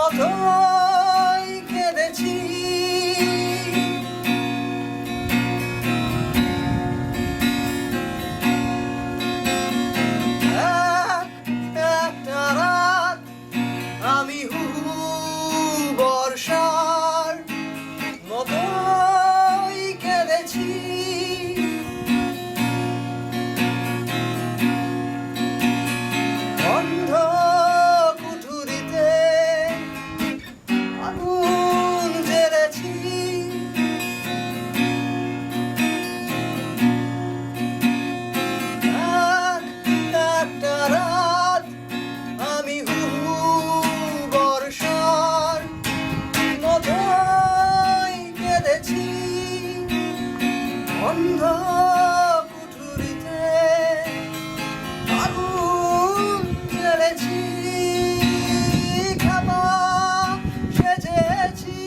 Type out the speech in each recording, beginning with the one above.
মতোই কেঁদেছি। একটা রাত আমি বর্ষার মতোই কেঁদেছি। বন্ধ কুঠুরিতে আগুন জ্বেলেছি। একটা রাত আমি বর্ষার মতোই কেঁদেছি। বন্ধ কুঠুরিতে আগুন জ্বেলেছি। ক্ষমা সেজেছি,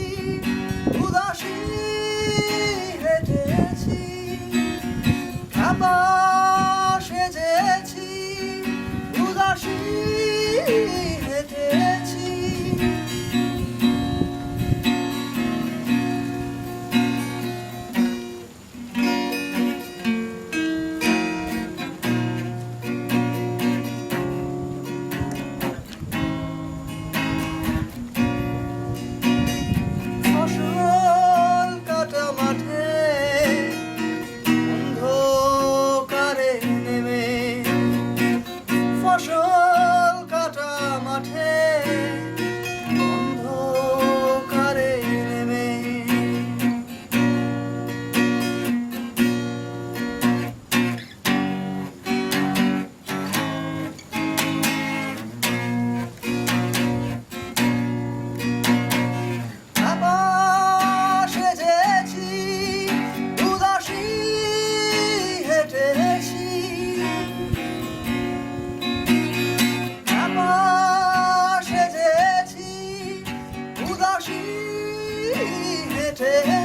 উদাসী হেঁটেছি। ক্ষমা সেজেছি, উদাসী হেঁটেছি। ফসল কাটা মাঠে অন্ধকারে নেমে, ফসল কাটা মাঠে অন্ধকারে নেমে। সেজেছি, উদাসী হেঁটেছি। সেজেছি, উদাসী হেঁটেছি।